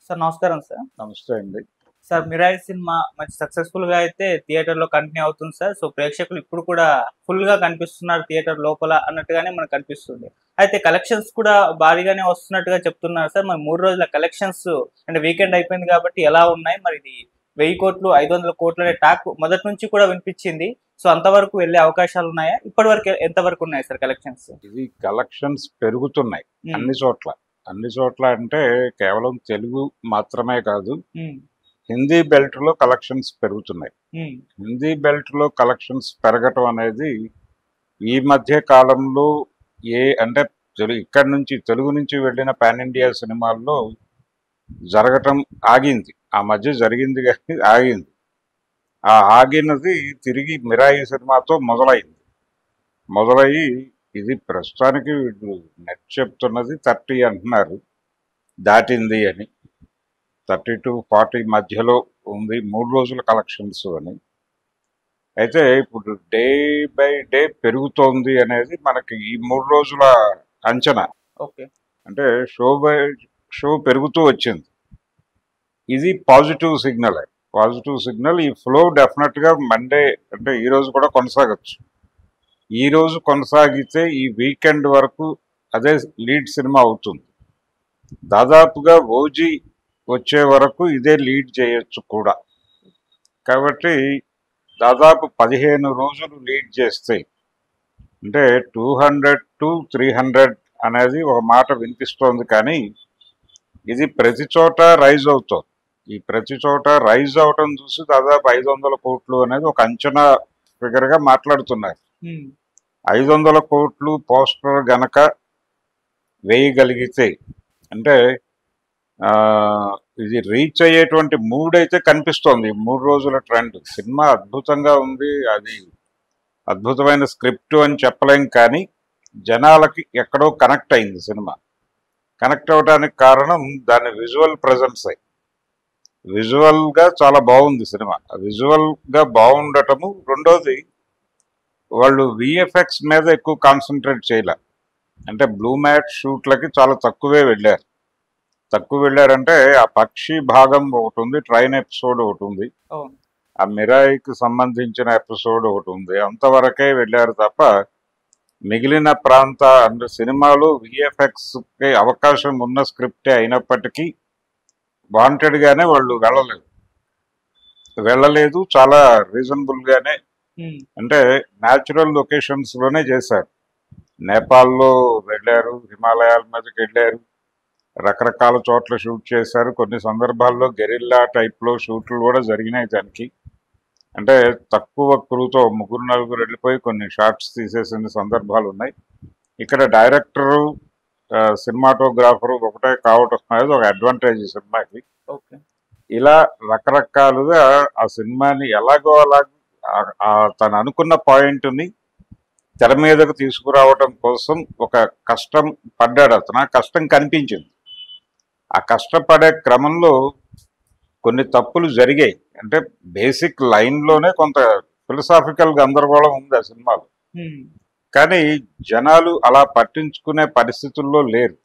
Sir నమస్కారం sir. నమస్తే అండి. సార్ 'మిరాయి' సినిమా మంచి సక్సెస్‌ఫుల్‌గా అయితే థియేటర్‌లో కంటిన్యూ అవుతుంది సార్. సో, ప్రేక్షకులు ఇప్పుడు కూడా ఫుల్‌గా కనిపిస్తున్నారు థియేటర్ లోపల అన్నట్టుగానే మనకు కనిపిస్తుంది. అయితే కలెక్షన్స్ కూడా భారీగానే వస్తున్నట్టుగా చెప్తున్నారు సార్. మరి 3 రోజుల కలెక్షన్స్ అంటే వీకెండ్ అయిపోయింది కాబట్టి ఎలా ఉన్నాయి? మరి ఇది 1000,00,00,000, 500,00,00,000 అనే టాక్ మొదటి నుంచి కూడా వినిపించింది. సో, అంతవరకు వెళ్ళే అవకాశాలున్నాయా? ఇప్పటివరకు ఎంత వరకు ఉన్నాయి సార్ కలెక్షన్స్? ఇది కలెక్షన్స్ పెరుగుతున్నాయి హ్మ్. అన్ని చోట్ల. అన్ని చోట్ల అంటే కేవలం తెలుగు మాత్రమే కాదు. హ్మ్. హిందీ బెల్ట్‌లో కలెక్షన్స్ పెరుగుతున్నాయి. హ్మ్. హిందీ బెల్ట్‌లో కలెక్షన్స్ పెరగటం అనేది ఈ మధ్య కాలంలో అంటే ఇక్కడి నుంచి తెలుగు నుంచి వెళ్ళిన పాన్ ఇండియా సినిమాల్లో జరగటం ఆగింది. ఆ మధ్య జరిగింది గానీ ఆగింది. ఆ ఆగినది తిరిగి 'మిరాయి' సినిమాతో మొదలయ్యి ఇది ప్రస్తుతానికి వీళ్ళు నెట్ చెప్తున్నది 30 అంటున్నారు, దాటింది అని. 30-40 మధ్యలో ఉంది 3 రోజుల కలెక్షన్స్ అని. అయితే ఇప్పుడు డే బై డే పెరుగుతోంది అనేది మనకి ఈ 3 రోజుల అంచనా. ఓకే. అంటే షో బై షో పెరుగుతూ వచ్చింది. ఇది పాజిటివ్ సిగ్నలే. Positive signal. ఈ ఫ్లో డెఫినెట్గా మండే అంటే ఈ రోజు కూడా కొనసాగచ్చు. ఈ రోజు కొనసాగితే ఈ వీకెండ్ వరకు అదే లీడ్ సినిమా అవుతుంది. దాదాపుగా ఓజీ వచ్చే వరకు ఇదే లీడ్ చేయొచ్చు కూడా. కాబట్టి దాదాపు 15 రోజులు లీడ్ చేస్తే అంటే 200-300 అనేది ఒక మాట వినిపిస్తోంది. కానీ ఇది ప్రతి చోట రైజ్ అవుతోంది. ఈ ప్రతి చోట రైజ్ అవటం చూసి దాదాపు 500 కోట్లు అనేది ఒక అంచనా ఫిగర్గా మాట్లాడుతున్నారు. 500 కోట్లు పోస్టర్ గనక వేయగలిగితే అంటే ఇది రీచ్ అయ్యేటువంటి మూడ్ అయితే కనిపిస్తోంది. 3 రోజుల ట్రెండ్. సినిమా అద్భుతంగా ఉంది. అది అద్భుతమైన స్క్రిప్ట్ అని చెప్పలేం, కానీ జనాలకి ఎక్కడో కనెక్ట్ అయింది సినిమా. కనెక్ట్ అవడానికి కారణం దాని విజువల్ ప్రెజెన్సే. విజువల్గా చాలా బాగుంది సినిమా. విజువల్గా బాగుండటము. రెండోది, వాళ్ళు విఎఫ్ఎక్స్ మీద ఎక్కువ కాన్సన్ట్రేట్ చేయలే. అంటే బ్లూ మ్యాట్ షూట్లకి చాలా తక్కువ వెళ్ళారంటే ఆ పక్షి భాగం ఒకటి ఉంది, ట్రైన్ ఎపిసోడ్ ఒకటి ఉంది, ఆ మిరాయికి సంబంధించిన ఎపిసోడ్ ఒకటి ఉంది, అంతవరకే వెళ్ళారు తప్ప మిగిలిన అంటే సినిమాలో విఎఫ్ఎక్స్కి అవకాశం ఉన్న స్క్రిప్టే అయినప్పటికీ వాంటెడ్గానే వాళ్ళు వెళ్ళలేదు. చాలా రీజనబుల్గానే అంటే న్యాచురల్ లొకేషన్స్లోనే చేశారు. నేపాల్లో వెళ్ళారు, హిమాలయాల మీదకి వెళ్ళారు, రకరకాల చోట్ల షూట్ చేశారు. కొన్ని సందర్భాల్లో గెరిల్లా టైప్లో షూట్లు కూడా జరిగినాయి దానికి. అంటే తక్కువ క్రూతో 3-4 వెళ్ళిపోయి కొన్ని షార్ట్స్ తీసేసిన సందర్భాలు ఉన్నాయి. ఇక్కడ డైరెక్టరు, సినిమాటోగ్రాఫరు ఒకటే కావటం అనేది ఒక అడ్వాంటేజ్ ఈ సినిమాకి. ఇలా రకరకాలుగా ఆ సినిమాని ఎలాగో తను అనుకున్న పాయింట్ని తెర మీదకు తీసుకురావటం కోసం ఒక కష్టం పడ్డాడు అతను. ఆ కష్టం కనిపించింది. ఆ కష్టపడే క్రమంలో కొన్ని తప్పులు జరిగాయి. అంటే బేసిక్ లైన్లోనే కొంత ఫిలసాఫికల్ గందరగోళం ఉంది ఆ సినిమాలో. కానీ జనాలు అలా పట్టించుకునే పరిస్థితుల్లో లేరు.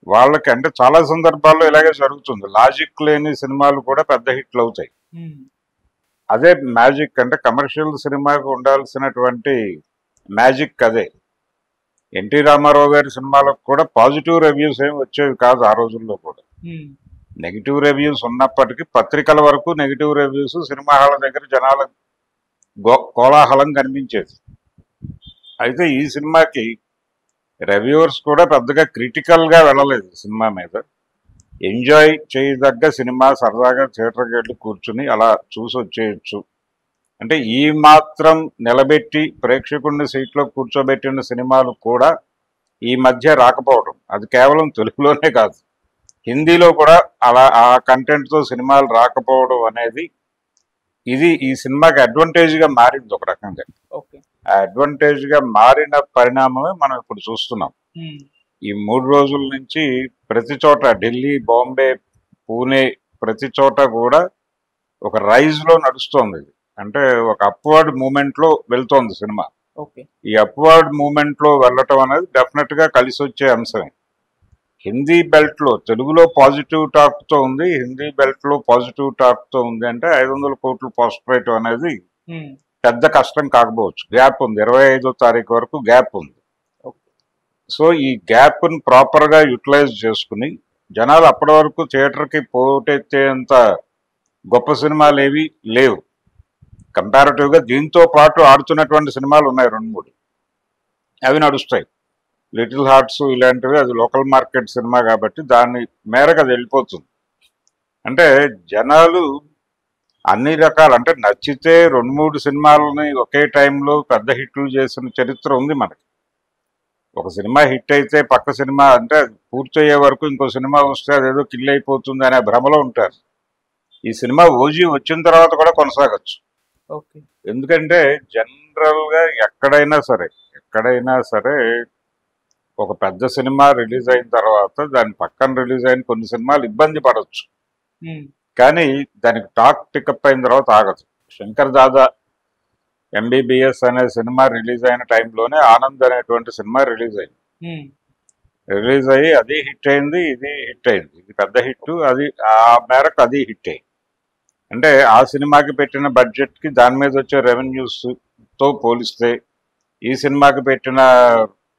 వాళ్ళకి అంటే చాలా సందర్భాల్లో ఇలాగే జరుగుతుంది. లాజిక్ లేని సినిమాలు కూడా పెద్ద హిట్లు అవుతాయి. అదే మ్యాజిక్. అంటే కమర్షియల్ సినిమాకు ఉండాల్సినటువంటి మ్యాజిక్ అదే. ఎన్టీ రామారావు గారి సినిమాలకు కూడా పాజిటివ్ రివ్యూస్ ఏమి వచ్చేవి కాదు ఆ రోజుల్లో కూడా. నెగిటివ్ రివ్యూస్ ఉన్నప్పటికీ పత్రికల వరకు నెగిటివ్ రివ్యూస్, సినిమా హాళ్ళ దగ్గర జనాల కోలాహలం కనిపించేది. అయితే ఈ సినిమాకి రివ్యూవర్స్ కూడా పెద్దగా క్రిటికల్గా వెళ్ళలేదు సినిమా మీద. ఎంజాయ్ చేయదగ్గ సినిమా, సరదాగా థియేటర్కి వెళ్ళి కూర్చుని అలా చూసి వచ్చేయచ్చు. అంటే ఈ మాత్రం నిలబెట్టి ప్రేక్షకుడిని సీట్లో కూర్చోబెట్టిన సినిమాలు కూడా ఈ మధ్య రాకపోవడం. అది కేవలం తెలుగులోనే కాదు, హిందీలో కూడా అలా ఆ కంటెంట్తో సినిమాలు రాకపోవడం అనేది ఇది ఈ సినిమాకి అడ్వాంటేజ్గా మారింది ఒక రకంగా. ఆ అడ్వాంటేజ్గా మారిన పరిణామమే మనం ఇప్పుడు చూస్తున్నాం. ఈ 3 రోజుల నుంచి ప్రతి చోట, ఢిల్లీ, బాంబే, పూణే, ప్రతి చోట కూడా ఒక రైజ్లో నడుస్తోంది. అంటే ఒక అప్వర్డ్ మూమెంట్లో వెళ్తోంది సినిమా. ఈ అప్వర్డ్ మూమెంట్లో వెళ్ళటం అనేది డెఫినెట్గా కలిసి వచ్చే అంశమే. హిందీ బెల్ట్ లో తెలుగులో పాజిటివ్ టాక్ తో ఉంది, హిందీ బెల్ట్ లో పాజిటివ్ టాక్ తో ఉంది అంటే 500 కోట్లు పోస్ట్ వేయటం అనేది పెద్ద కష్టం కాకపోవచ్చు. గ్యాప్ ఉంది, 25వ తారీఖు వరకు గ్యాప్ ఉంది. సో ఈ గ్యాప్ ని ప్రాపర్ గా యూటిలైజ్ చేసుకుని జనాలు అప్పటి వరకు థియేటర్ కి పోటెత్తేంత గొప్ప సినిమాలు ఏవి లేవు. కంపారిటివ్ గా దీంతో పాటు ఆడుతున్నటువంటి సినిమాలు ఉన్నాయి 2-3, అవి నడుస్తాయి. లిటిల్ హార్ట్స్ ఇలాంటివి, అది లోకల్ మార్కెట్ సినిమా కాబట్టి దాని మేరకు అది వెళ్ళిపోతుంది. అంటే జనాలు అన్ని రకాల, అంటే నచ్చితే 2-3 సినిమాలని ఒకే టైంలో పెద్ద హిట్లు చేసిన చరిత్ర ఉంది మనకి. ఒక సినిమా హిట్ అయితే పక్క సినిమా అంటే పూర్తయ్యే వరకు ఇంకో సినిమా వస్తే అదేదో కిల్ అయిపోతుంది అనే భ్రమలో ఉంటారు. ఈ సినిమా ఓజీ వచ్చిన తర్వాత కూడా కొనసాగచ్చు. ఎందుకంటే జనరల్ గా ఎక్కడైనా సరే ఒక పెద్ద సినిమా రిలీజ్ అయిన తర్వాత దాని పక్కన రిలీజ్ అయిన కొన్ని సినిమాలు ఇబ్బంది పడవచ్చు, కానీ దానికి టాక్ టికప్ అయిన తర్వాత ఆగదు. శంకర్ దాదా ఎంబీబీఎస్ అనే సినిమా రిలీజ్ అయిన టైంలోనే ఆనంద్ అనేటువంటి సినిమా రిలీజ్ అయ్యి అది హిట్ అయింది, ఇది హిట్ అయింది. ఇది పెద్ద హిట్, అది ఆ మేరకు అది హిట్ అయింది. అంటే ఆ సినిమాకి పెట్టిన బడ్జెట్ కి దాని మీద వచ్చే రెవెన్యూస్ తో పోలిస్తే ఈ సినిమాకి పెట్టిన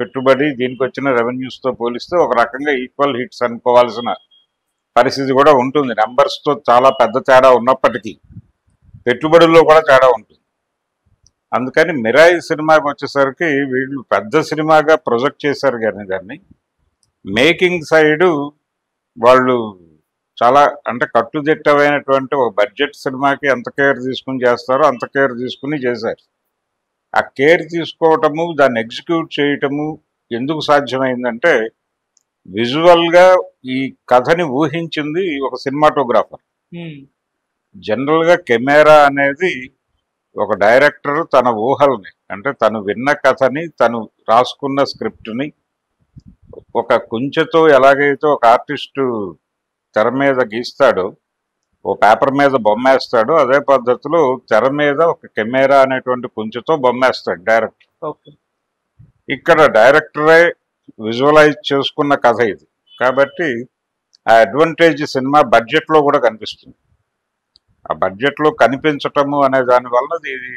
పెట్టుబడి దీనికి వచ్చిన రెవెన్యూస్ తో పోలిస్తే ఒక రకంగా ఈక్వల్ హిట్స్ అనుకోవాల్సిన పరిస్థితి కూడా ఉంటుంది. నెంబర్స్ తో చాలా పెద్ద తేడా ఉన్నప్పటికీ పెట్టుబడుల్లో కూడా తేడా ఉంటుంది. అందుకని మిరాయి సినిమాకి వచ్చేసరికి వీళ్ళు పెద్ద సినిమాగా ప్రొజెక్ట్ చేశారు, కానీ దాన్ని మేకింగ్ సైడు వాళ్ళు చాలా అంటే కట్టుదిట్టమైనటువంటి ఒక బడ్జెట్ సినిమాకి ఎంత కేర్ తీసుకుని చేస్తారో అంత కేర్ తీసుకుని చేశారు. ఆ కేర్ తీసుకోవటము, దాన్ని ఎగ్జిక్యూట్ చేయటము ఎందుకు సాధ్యమైందంటే విజువల్గా ఈ కథని ఊహించింది ఒక సినిమాటోగ్రాఫర్. జనరల్గా కెమెరా అనేది ఒక డైరెక్టర్ తన ఊహల్ని, అంటే తను విన్న కథని, తను రాసుకున్న స్క్రిప్ట్ని ఒక కుంచెతో ఎలాగైతే ఒక ఆర్టిస్టు తెర మీద గీస్తాడో, ఓ పేపర్ మీద బొమ్మేస్తాడో, అదే పద్ధతిలో తెర మీద ఒక కెమెరా అనేటువంటి కుంచెతో బొమ్మేస్తాడు డైరెక్టర్. ఇక్కడ డైరెక్టరే విజువలైజ్ చేసుకున్న కథ ఇది కాబట్టి ఆ అడ్వాంటేజ్ సినిమా బడ్జెట్లో కూడా కనిపిస్తుంది. ఆ బడ్జెట్లో కనిపించటము అనే దాని వల్ల ఇది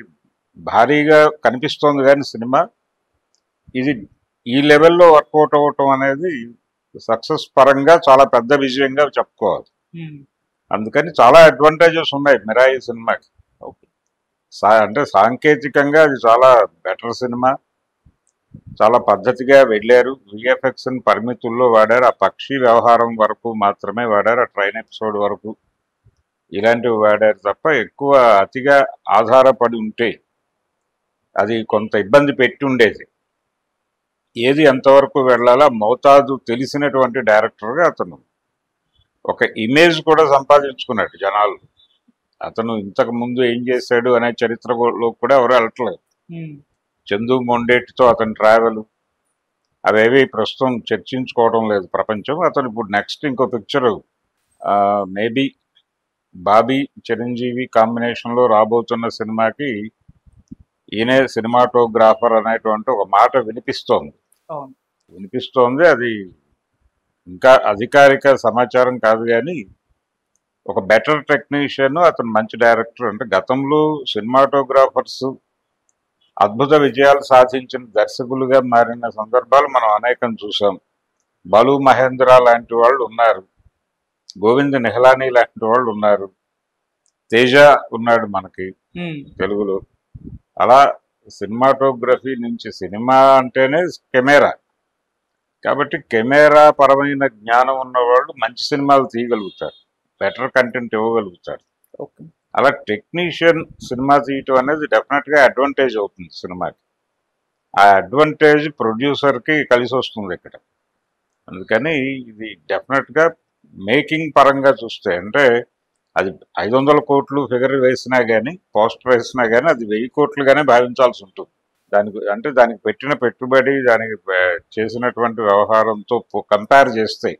భారీగా కనిపిస్తోంది, కానీ సినిమా ఇది ఈ లెవెల్లో వర్కౌట్ అవ్వటం అనేది సక్సెస్ పరంగా చాలా పెద్ద విజయంగా చెప్పుకోవాలి. అందుకని చాలా అడ్వాంటేజెస్ ఉన్నాయి మిరాయి సినిమాకి. అంటే సాంకేతికంగా అది చాలా బెటర్ సినిమా, చాలా పద్ధతిగా వెళ్ళారు. విఎఫ్ఎక్స్ పరిమితుల్లో వాడారు. ఆ పక్షి వ్యవహారం వరకు మాత్రమే వాడారు, ఆ ట్రైన్ ఎపిసోడ్ వరకు ఇలాంటివి వాడారు తప్ప ఎక్కువ అతిగా ఆధారపడి ఉంటే అది కొంత ఇబ్బంది పెట్టి ఉండేది. ఏది ఎంతవరకు వెళ్ళాలా మోతాదు తెలిసినటువంటి డైరెక్టర్గా అతను ఒక ఇమేజ్ కూడా సంపాదించుకున్నాడు జనాలు. అతను ఇంతకు ముందు ఏం చేశాడు అనే చరిత్రలో కూడా ఎవరు వెళ్ళట్లేదు. చందు మొండేటితో అతని ట్రావెల్ అవేవి ప్రస్తుతం చర్చించుకోవడం లేదు ప్రపంచం. అతను ఇప్పుడు నెక్స్ట్ ఇంకో పిక్చర్ మేబీ బాబీ చిరంజీవి కాంబినేషన్లో రాబోతున్న సినిమాకి ఈయనే సినిమాటోగ్రాఫర్ అనేటువంటి ఒక మాట వినిపిస్తోంది. అది ఇంకా అధికారిక సమాచారం కాదు, కానీ ఒక బెటర్ టెక్నీషియన్, అతను మంచి డైరెక్టర్. అంటే గతంలో సినిమాటోగ్రాఫర్స్ అద్భుత విజయాలు సాధించిన దర్శకులుగా మారిన సందర్భాలు మనం అనేకం చూసాం. బాలు మహేంద్ర లాంటి వాళ్ళు ఉన్నారు, గోవింద్ నిహలానీ లాంటి వాళ్ళు ఉన్నారు, తేజ ఉన్నాడు మనకి తెలుగులో. అలా సినిమాటోగ్రఫీ నుంచి సినిమా అంటేనే కెమెరా కాబట్టి కెమెరా పరమైన జ్ఞానం ఉన్నవాళ్ళు మంచి సినిమాలు తీయగలుగుతారు, బెటర్ కంటెంట్ ఇవ్వగలుగుతారు. అలా టెక్నీషియన్ సినిమా తీయటం అనేది డెఫినెట్గా అడ్వాంటేజ్ అవుతుంది సినిమాకి. ఆ అడ్వాంటేజ్ ప్రొడ్యూసర్కి కలిసి వస్తుంది ఇక్కడ. అందుకని ఇది డెఫినెట్గా మేకింగ్ పరంగా చూస్తే, అంటే అది 500 కోట్లు ఫిగర్ వేసినా కానీ, పోస్టర్ వేసినా కానీ అది 1000 కోట్లుగానే భావించాల్సి ఉంటుంది. దానికి పెట్టిన పెట్టుబడి, దానికి చేసినటువంటి వ్యవహారంతో కంపేర్ చేస్తే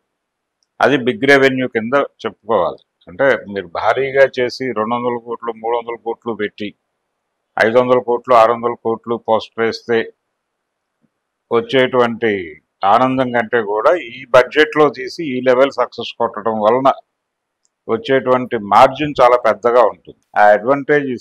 అది బిగ్ రెవెన్యూ కింద చెప్పుకోవాలి. అంటే మీరు భారీగా చేసి 200 కోట్లు 300 కోట్లు పెట్టి 500 కోట్లు 600 కోట్లు పోస్టర్ వేస్తే వచ్చేటువంటి ఆనందం కంటే కూడా ఈ బడ్జెట్ లో తీసి ఈ లెవెల్ సక్సెస్ కొట్టడం వలన వచ్చేటువంటి మార్జిన్ చాలా పెద్దగా ఉంటుంది. ఆ అడ్వాంటేజ్